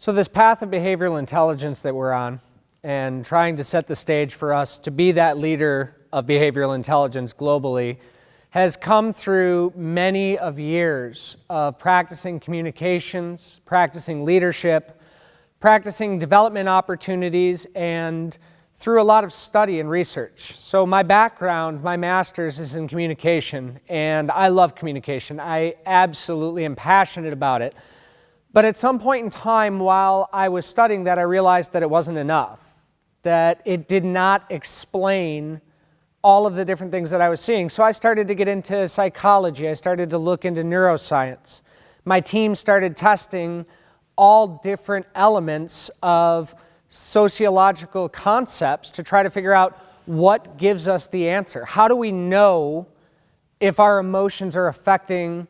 So this path of behavioral intelligence that we're on and trying to set the stage for us to be that leader of behavioral intelligence globally has come through many of years of practicing communications, practicing leadership, practicing development opportunities, and through a lot of study and research. So my background, my master's is in communication, and I love communication. I absolutely am passionate about it. But at some point in time while I was studying that, I realized that it wasn't enough, that it did not explain all of the different things that I was seeing. So I started to get into psychology. I started to look into neuroscience. My team started testing all different elements of sociological concepts to try to figure out what gives us the answer. How do we know if our emotions are affecting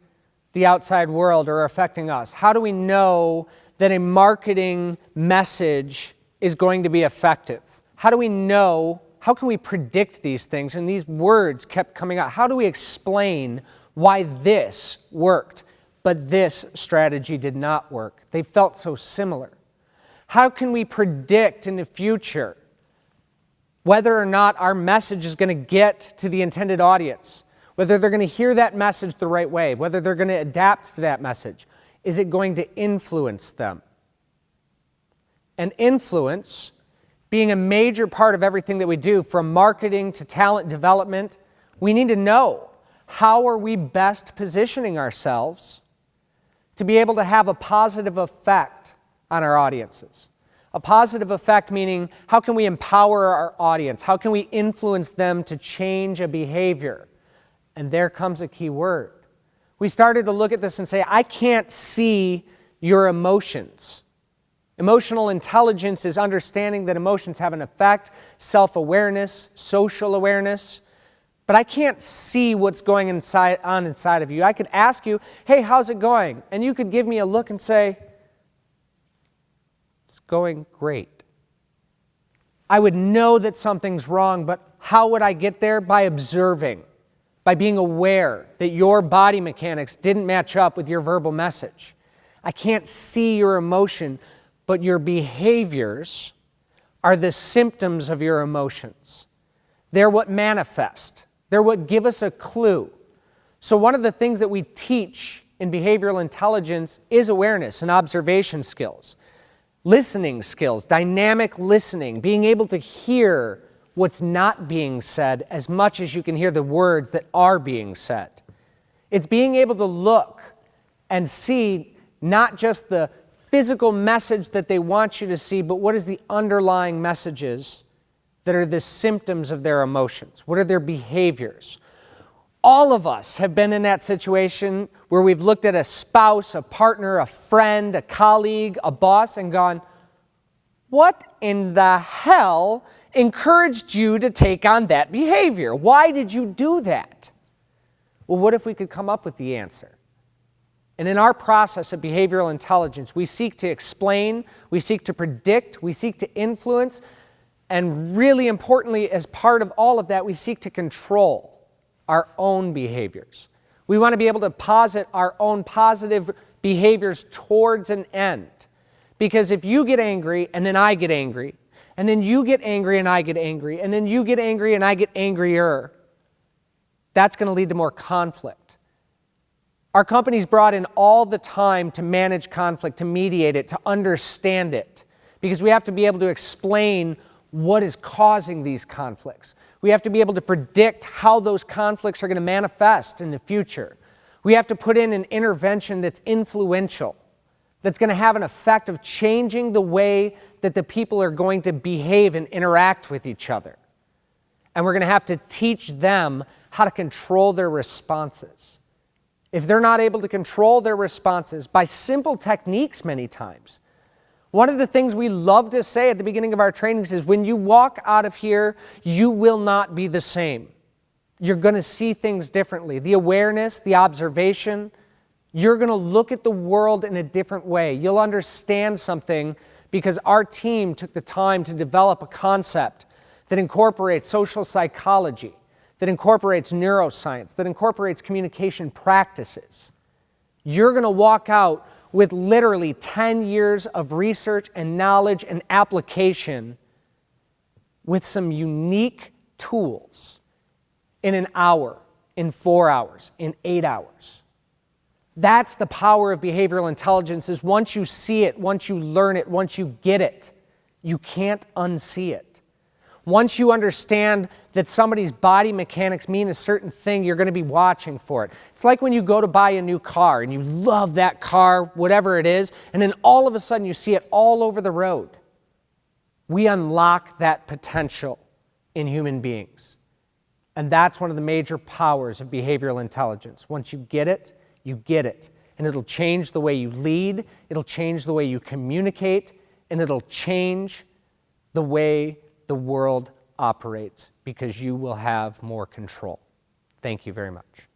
the outside world or affecting us? How do we know that a marketing message is going to be effective? How do we know, how can we predict these things? And these words kept coming out. How do we explain why this worked, but this strategy did not work? They felt so similar. How can we predict in the future whether or not our message is going to get to the intended audience? Whether they're going to hear that message the right way, whether they're going to adapt to that message. Is it going to influence them? And influence, being a major part of everything that we do, from marketing to talent development, we need to know, how are we best positioning ourselves to be able to have a positive effect on our audiences? A positive effect meaning, how can we empower our audience? How can we influence them to change a behavior? And there comes a key word. We started to look at this and say, I can't see your emotions. Emotional intelligence is understanding that emotions have an effect, self-awareness, social awareness, but I can't see what's going on inside of you. I could ask you, hey, how's it going? And you could give me a look and say, it's going great. I would know that something's wrong, but how would I get there? By observing. By being aware that your body mechanics didn't match up with your verbal message. I can't see your emotion, but your behaviors are the symptoms of your emotions. They're what manifest. They're what give us a clue. So one of the things that we teach in behavioral intelligence is awareness and observation skills, listening skills, dynamic listening, being able to hear what's not being said as much as you can hear the words that are being said. It's being able to look and see not just the physical message that they want you to see, but what is the underlying messages that are the symptoms of their emotions? What are their behaviors? All of us have been in that situation where we've looked at a spouse, a partner, a friend, a colleague, a boss, and gone, what in the hell encouraged you to take on that behavior? Why did you do that? Well, what if we could come up with the answer? And in our process of behavioral intelligence, we seek to explain, we seek to predict, we seek to influence, and really importantly, as part of all of that, we seek to control our own behaviors. We want to be able to posit our own positive behaviors towards an end. Because if you get angry and then I get angry, and then you get angry and I get angry, and then you get angry and I get angrier, that's going to lead to more conflict. Our company's brought in all the time to manage conflict, to mediate it, to understand it, because we have to be able to explain what is causing these conflicts. We have to be able to predict how those conflicts are going to manifest in the future. We have to put in an intervention that's influential, that's going to have an effect of changing the way that the people are going to behave and interact with each other. And we're going to have to teach them how to control their responses. If they're not able to control their responses by simple techniques many times, one of the things we love to say at the beginning of our trainings is when you walk out of here, you will not be the same. You're going to see things differently. The awareness, the observation, you're going to look at the world in a different way. You'll understand something because our team took the time to develop a concept that incorporates social psychology, that incorporates neuroscience, that incorporates communication practices. You're going to walk out with literally 10 years of research and knowledge and application with some unique tools in an hour, in 4 hours, in 8 hours. That's the power of behavioral intelligence, is once you see it, once you learn it, once you get it, you can't unsee it. Once you understand that somebody's body mechanics mean a certain thing, you're going to be watching for it. It's like when you go to buy a new car and you love that car, whatever it is, and then all of a sudden you see it all over the road. We unlock that potential in human beings. And that's one of the major powers of behavioral intelligence. Once you get it, you get it. And it'll change the way you lead, it'll change the way you communicate, and it'll change the way the world operates, because you will have more control. Thank you very much.